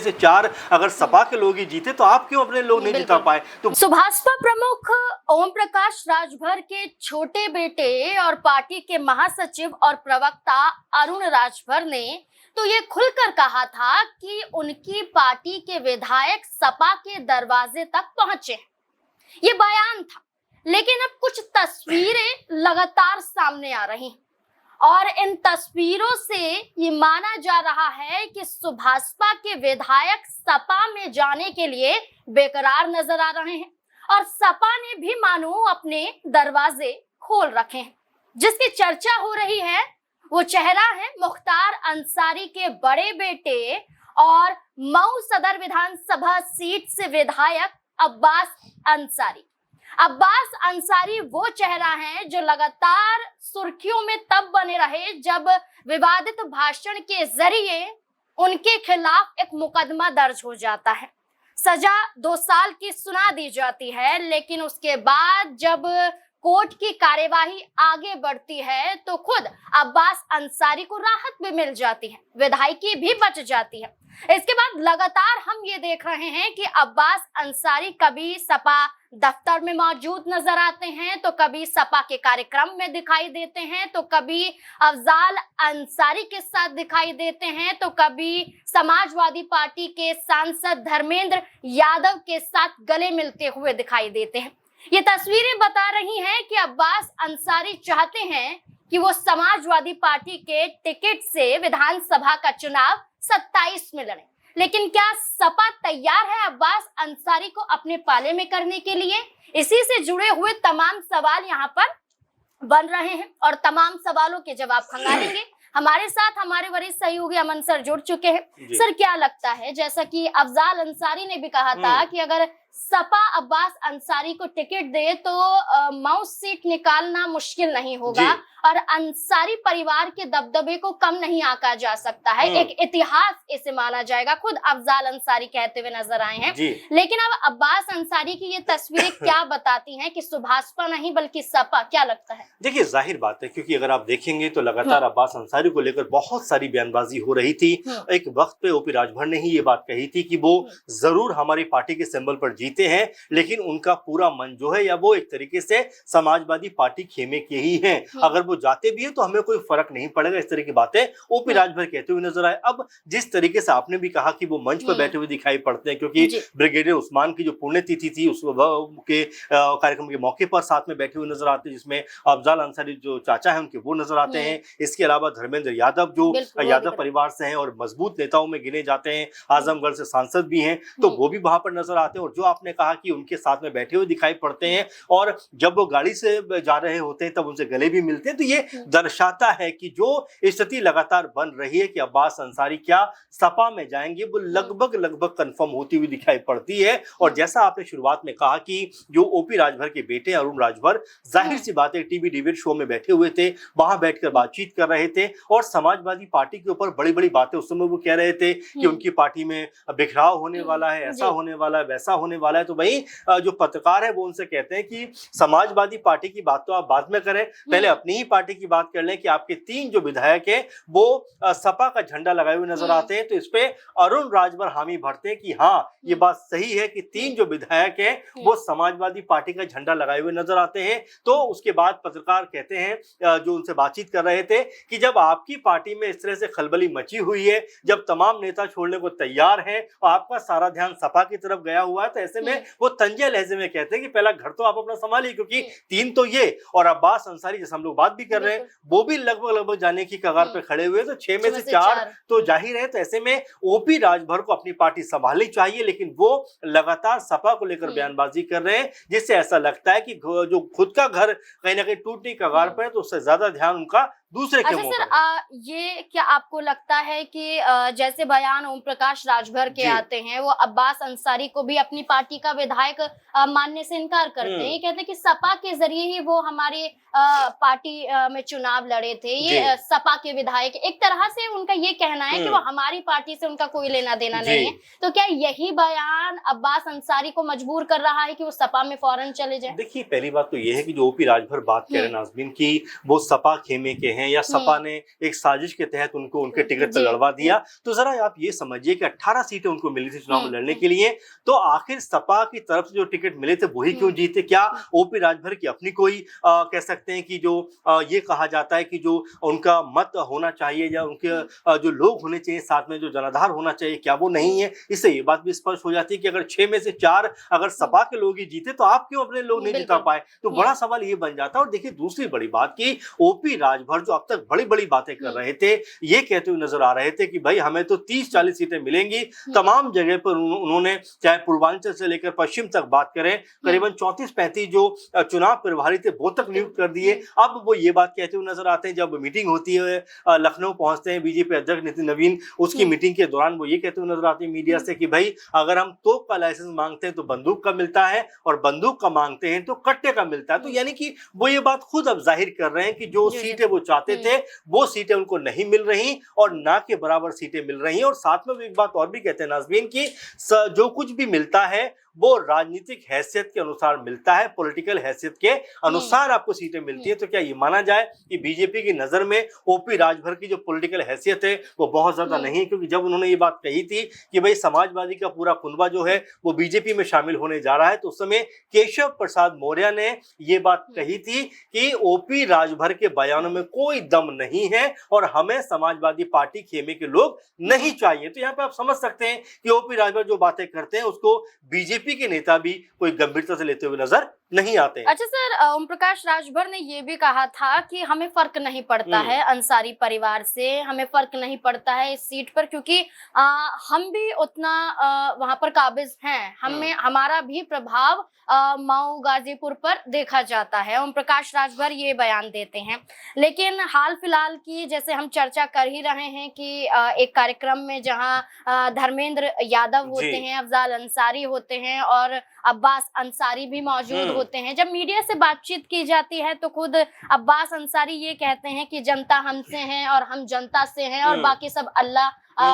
में से 4 अगर सपा के लोग ही जीते तो आप क्यों अपने लोग नहीं जिता पाए? तो भाजपा प्रमुख ओम प्रकाश राजभर के छोटे बेटे और पार्टी के महासचिव और प्रवक्ता अरुण राजभर ने तो ये खुलकर कहा था कि उनकी पार्टी के विधायक सपा के दरवाजे तक पहुंचे। ये बयान था, लेकिन अब कुछ तस्वीरें लगातार सामने आ रही और इन तस्वीरों से ये माना जा रहा है कि भाजपा के विधायक सपा में जाने के लिए बेकरार नजर आ रहे हैं और सपा ने भी मानो अपने दरवाजे खोल रखे हैं। जिसकी चर्चा हो रही है वो चेहरा है मुख्तार अंसारी के बड़े बेटे और मऊ सदर विधानसभा सीट से विधायक अब्बास अंसारी। अब्बास अंसारी वो चेहरा है जो लगातार सुर्खियों में तब बने रहे जब विवादित भाषण के जरिए उनके खिलाफ एक मुकदमा दर्ज हो जाता है, सजा 2 साल की सुना दी जाती है, लेकिन उसके बाद जब कोर्ट की कार्यवाही आगे बढ़ती है तो खुद अब्बास अंसारी को राहत भी मिल जाती है, विधायकी भी बच जाती है। इसके बाद लगातार हम ये देख रहे हैं कि अब्बास अंसारी कभी सपा दफ्तर में मौजूद नजर आते हैं, तो कभी सपा के कार्यक्रम में दिखाई देते हैं, तो कभी अफजाल अंसारी के साथ दिखाई देते हैं, तो कभी समाजवादी पार्टी के सांसद धर्मेंद्र यादव के साथ गले मिलते हुए दिखाई देते हैं। ये तस्वीरें बता रही हैं कि अब्बास अंसारी चाहते हैं कि वो समाजवादी पार्टी के टिकट से विधानसभा का चुनाव 27 में लड़े, लेकिन क्या सपा तैयार है अब्बास अंसारी को अपने पाले में करने के लिए? इसी से जुड़े हुए तमाम सवाल यहाँ पर बन रहे हैं और तमाम सवालों के जवाब खंगालेंगे। हमारे साथ हमारे वरिष्ठ सहयोगी अमन सर जुड़ चुके हैं। सर, क्या लगता है, जैसा कि अफजाल अंसारी ने भी कहा था कि अगर सपा अब्बास अंसारी को टिकट दे तो मऊ सीट निकालना मुश्किल नहीं होगा और अंसारी परिवार के दबदबे को कम नहीं आंका जा सकता है, एक इतिहास इसे माना जाएगा, खुद अफजाल अंसारी कहते हुए नजर आए हैं। लेकिन अब अब्बास अंसारी की ये तस्वीरें क्या बताती हैं कि भाजपा नहीं बल्कि सपा? क्या लगता है? देखिए, जाहिर बात है, क्योंकि अगर आप देखेंगे तो लगातार अब्बास अंसारी को लेकर बहुत सारी बयानबाजी हो रही थी। एक वक्त पे ओपी राजभर ने ही ये बात कही थी कि वो जरूर हमारी पार्टी के सिंबल पर जीते हैं, लेकिन उनका पूरा मन जो है या वो एक तरीके से समाजवादी पार्टी खेमे के ही हैं, अगर वो जाते भी है तो हमें कोई फर्क नहीं पड़ेगा। इस तरह की बातें ओपी राजभर कहते हुए नजर आए। अब जिस तरीके से आपने भी कहा कि वो मंच पर बैठे हुए दिखाई पड़ते हैं, क्योंकि ब्रिगेडियर उस्मान की जो पुण्यतिथि थी उस के कार्यक्रम के मौके पर साथ में बैठे हुए नजर आते हैं, जिसमें अफजाल अंसारी जो चाचा है उनके वो नजर आते हैं। इसके अलावा धर्मेंद्र यादव जो यादव परिवार से हैं और मजबूत नेताओं में गिने जाते हैं, आजमगढ़ से सांसद भी हैं, तो वो भी वहां पर नजर आते हैं। और जो आपने कहा कि उनके साथ में बैठे हुए दिखाई पड़ते हैं और जब वो गाड़ी से जा रहे होते हैं तब उनसे गले भी मिलते हैं, तो ये दर्शाता है कि जो स्थिति लगातार बन रही है कि अब्बास अंसारी क्या सपा में जाएंगे, वो लगभग कंफर्म होती हुई दिखाई पड़ती है। और जैसा आपने शुरुआत में कहा कि जो ओपी राजभर के बेटे अरुण राजभर, जाहिर सी बात है, टीवी डिबेट शो में बैठे हुए थे, वहां बैठकर बातचीत कर रहे थे और समाजवादी पार्टी के ऊपर बड़ी बड़ी बातें उस समय वो कह रहे थे कि उनकी पार्टी में बिखराव होने वाला है, ऐसा होने वाला है, वैसा होने वाला है। तो वही जो पत्रकार है वो उनसे कहते हैं कि समाजवादी पार्टी की बात तो आप बाद में करें, पहले अपनी ही पार्टी की बात कर लें कि आपके 3 जो विधायक हैं वो सपा का झंडा लगाए हुए नजर आते हैं। तो इस पे अरुण राजभर हामी भरते हैं कि हाँ, ये बात सही है कि 3 जो विधायक हैं वो समाजवादी पार्टी का झंडा लगाए हुए नजर आते हैं। तो उसके बाद पत्रकार कहते हैं, जो उनसे बातचीत कर रहे थे, कि जब आपकी पार्टी में इस तरह से खलबली मची हुई है, जब तमाम नेता छोड़ने को तैयार हैं और आपका सारा ध्यान सपा की तरफ गया हुआ है, तो ऐसे में वो तंजे लहजे में कहते हैं कि पहला घर तो आप अपना संभालिए, क्योंकि 3 तो ये और अब्बास अंसारी जैसे हम लोग बात भी कर रहे हैं वो भी लगभग जाने की कगार पे खड़े हुए, तो 6 में से 4 तो जाहिर है। तो ऐसे में ओपी राजभर को अपनी पार्टी संभालनी चाहिए, लेकिन वो लगातार सपा को लेकर बयानबाजी कर रहे हैं, जिससे ऐसा लगता है कि जो खुद का घर कहीं ना कहीं टूटने की कगार पर है, तो उससे ज्यादा ध्यान उनका दूसरे के मुंह पर। सर, ये क्या आपको लगता है कि जैसे बयान ओम प्रकाश राजभर के आते हैं, वो अब्बास अंसारी को भी अपनी पार्टी का विधायक मानने से इनकार करते हैं? ये कहते हैं कि सपा के जरिए ही वो हमारे पार्टी में चुनाव लड़े थे, ये सपा के विधायक, एक तरह से उनका ये कहना है कि वो हमारी पार्टी से उनका कोई लेना देना नहीं है। तो क्या यही बयान अब्बास अंसारी को मजबूर कर रहा है कि वो सपा में फौरन चले जाए? देखिए, पहली बात तो ये है कि जो ओपी राजभर बात कह रहे हैं नाज़मीन की, वो सपा खेमे के हैं, हैं या सपा ने एक साजिश के तहत उनको उनके टिकट पर लड़वा दिया। तो जरा आप ये समझिए कि 18 सीटें उनको मिली थी चुनाव में लड़ने के लिए, तो आखिर सपा की तरफ से जो टिकट मिले थे वही क्यों जीते? क्या ओपी राजभर की अपनी कोई कह सकते हैं कि जो ये कहा जाता है कि जो उनका मत होना चाहिए या उनके जो लोग होने चाहिए साथ में, जो जनाधार होना चाहिए, क्या वो नहीं है? इससे ये बात भी स्पष्ट हो जाती है कि अगर 6 में से 4 अगर सपा के लोग ही जीते तो आप क्यों अपने लोग नहीं जिता पाए? तो बड़ा सवाल ये बन जाता है। और देखिए दूसरी बड़ी बात कि ओपी राजभर जो अब तक बड़ी बड़ी बातें कर रहे थे, ये कहते हुए नजर आ रहे थे कि भाई हमें तो 30-40 सीटें मिलेंगी। तमाम जगह पर उन्होंने चाहे पूर्वांचल से लेकर पश्चिम तक बात करें, करीबन 34-35 जो चुनाव प्रभारी थे वो तक नियुक्त कर दिए। अब वो ये बात कहते हुए नजर आते हैं, जब मीटिंग होती है लखनऊ पहुंचते हैं बीजेपी अध्यक्ष नितिन नवीन, उसकी मीटिंग के दौरान वो ये कहते हुए नजर आते हैं मीडिया से कि भाई अगर हम तोप का लाइसेंस मांगते हैं तो बंदूक का मिलता है, और बंदूक का मांगते हैं तो कट्टे का मिलता है। तो यानी कि वो ये बात खुद अब जाहिर कर रहे हैं कि जो सीटें वो चाहते थे वो सीटें उनको नहीं मिल रही और ना के बराबर सीटें मिल रही हैं। और साथ में वो एक बात और भी कहते हैं नाज़रीन की जो कुछ भी मिलता है वो राजनीतिक हैसियत के अनुसार मिलता है, पॉलिटिकल हैसियत के अनुसार आपको सीटें मिलती है। तो क्या ये माना जाए कि बीजेपी की नजर में ओपी राजभर की जो पॉलिटिकल हैसियत है वो बहुत ज्यादा नहीं है? क्योंकि जब उन्होंने ये बात कही थी कि भाई समाजवादी का पूरा कुनबा जो है वो बीजेपी में शामिल होने जा रहा है, तो उस समय केशव प्रसाद मौर्य ने ये बात कही थी कि ओपी राजभर के बयानों में कोई दम नहीं है और हमें समाजवादी पार्टी खेमे के लोग नहीं चाहिए। तो यहाँ पे आप समझ सकते हैं कि ओपी राजभर जो बातें करते हैं उसको बीजेपी के नेता भी कोई गंभीरता से लेते हुए नजर नहीं आते हैं। अच्छा सर, ओम प्रकाश राजभर ने ये भी कहा था कि हमें फर्क नहीं पड़ता है अंसारी परिवार से, हमें फर्क नहीं पड़ता है इस सीट पर, क्योंकि हम भी उतना वहां पर काबिज हैं, हमें हमारा भी प्रभाव मऊ गाजीपुर पर देखा जाता है। ओम प्रकाश राजभर ये बयान देते हैं। लेकिन हाल फिलहाल की जैसे हम चर्चा कर ही रहे हैं कि एक कार्यक्रम में जहां धर्मेंद्र यादव होते हैं, अफजाल अंसारी होते हैं और अब्बास अंसारी भी मौजूद होते हैं। जब मीडिया से बातचीत की जाती है तो खुद अब्बास अंसारी ये कहते हैं कि जनता हमसे है और हम जनता से हैं और बाकी सब अल्लाह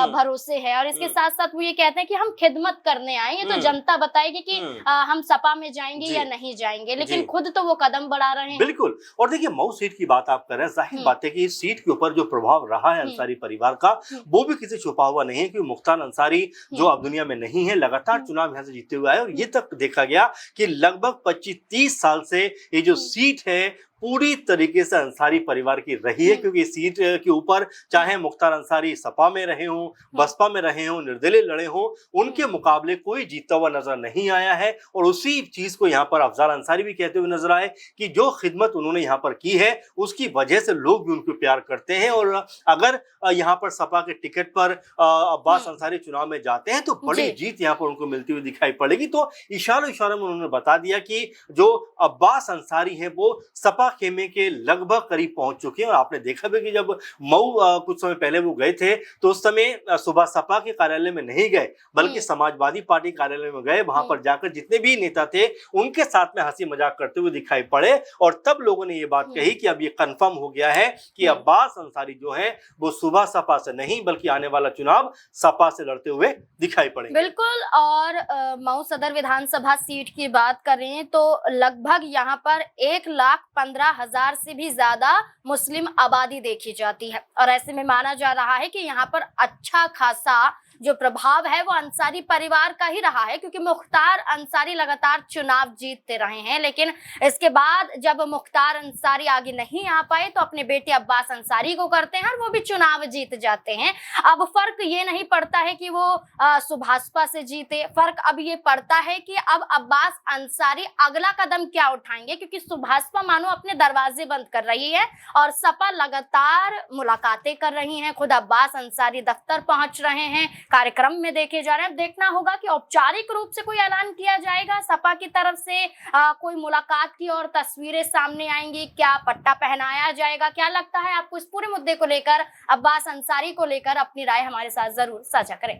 भरोसे है। और इसके साथ साथ वो ये कहते हैं कि हम खिदमत करने आए, ये तो जनता बताएगी कि हम सपा में जाएंगे या नहीं जाएंगे, लेकिन खुद तो वो कदम बढ़ा रहे हैं। बिल्कुल। और देखिए मऊ सीट की बात आप कर रहे हैं, जाहिर बात है कि इस सीट के ऊपर जो प्रभाव रहा है अंसारी परिवार का वो भी किसी छुपा हुआ नहीं है, क्योंकि मुख्तार अंसारी जो अब दुनिया में नहीं है लगातार चुनाव यहाँ से जीते हुए आए और ये तक देखा गया कि लगभग 25-30 साल से ये जो सीट है पूरी तरीके से अंसारी परिवार की रही है। क्योंकि सीट के ऊपर चाहे मुख्तार अंसारी सपा में रहे हों, बसपा में रहे हों, निर्दलीय लड़े हों, उनके मुकाबले कोई जीता हुआ नजर नहीं आया है। और उसी चीज को यहाँ पर अफजाल अंसारी भी कहते हुए नजर आए कि जो खिदमत उन्होंने यहाँ पर की है उसकी वजह से लोग भी उनको प्यार करते हैं। और अगर यहाँ पर सपा के टिकट पर अब्बास अंसारी चुनाव में जाते हैं तो बड़ी जीत यहाँ पर उनको मिलती हुई दिखाई पड़ेगी। तो इशारों इशारों में उन्होंने बता दिया कि जो अब्बास अंसारी है वो सपा खेमे के लगभग करीब पहुंच चुके हैं। और आपने देखा भी कि जब मऊ कुछ समय पहले वो गए थे तो उस समय सुबह सपा के कार्यालय में नहीं गए बल्कि समाजवादी पार्टी कार्यालय में गए। वहां पर जाकर जितने भी नेता थे उनके साथ में हंसी मजाक करते हुए दिखाई पड़े और तब लोगों ने ये बात कही कि अब ये कंफर्म हो गया है कि अब्बास अंसारी जो है वो सुबह सपा से नहीं बल्कि आने वाला चुनाव सपा से लड़ते हुए दिखाई पड़े। बिल्कुल। और मऊ सदर विधानसभा सीट की बात करें तो लगभग यहाँ पर 1,15,000 से भी ज्यादा मुस्लिम आबादी देखी जाती है और ऐसे में माना जा रहा है कि यहाँ पर अच्छा खासा जो प्रभाव है वो अंसारी परिवार का ही रहा है, क्योंकि मुख्तार अंसारी लगातार चुनाव जीतते रहे हैं। लेकिन इसके बाद जब मुख्तार अंसारी आगे नहीं आ पाए तो अपने बेटे अब्बास अंसारी को करते हैं और वो भी चुनाव जीत जाते हैं। अब फर्क ये नहीं पड़ता है कि वो सुभाषपा से जीते, फर्क अब ये पड़ता है कि अब अब्बास अंसारी अगला कदम क्या उठाएंगे, क्योंकि सुभाषपा मानो अपने दरवाजे बंद कर रही है और सपा लगातार मुलाकातें कर रही है। खुद अब्बास अंसारी दफ्तर पहुंच रहे हैं, कार्यक्रम में देखे जा रहे हैं। देखना होगा कि औपचारिक रूप से कोई ऐलान किया जाएगा सपा की तरफ से, कोई मुलाकात की और तस्वीरें सामने आएंगी, क्या पट्टा पहनाया जाएगा, क्या लगता है आपको इस पूरे मुद्दे को लेकर, अब्बास अंसारी को लेकर अपनी राय हमारे साथ जरूर साझा करें।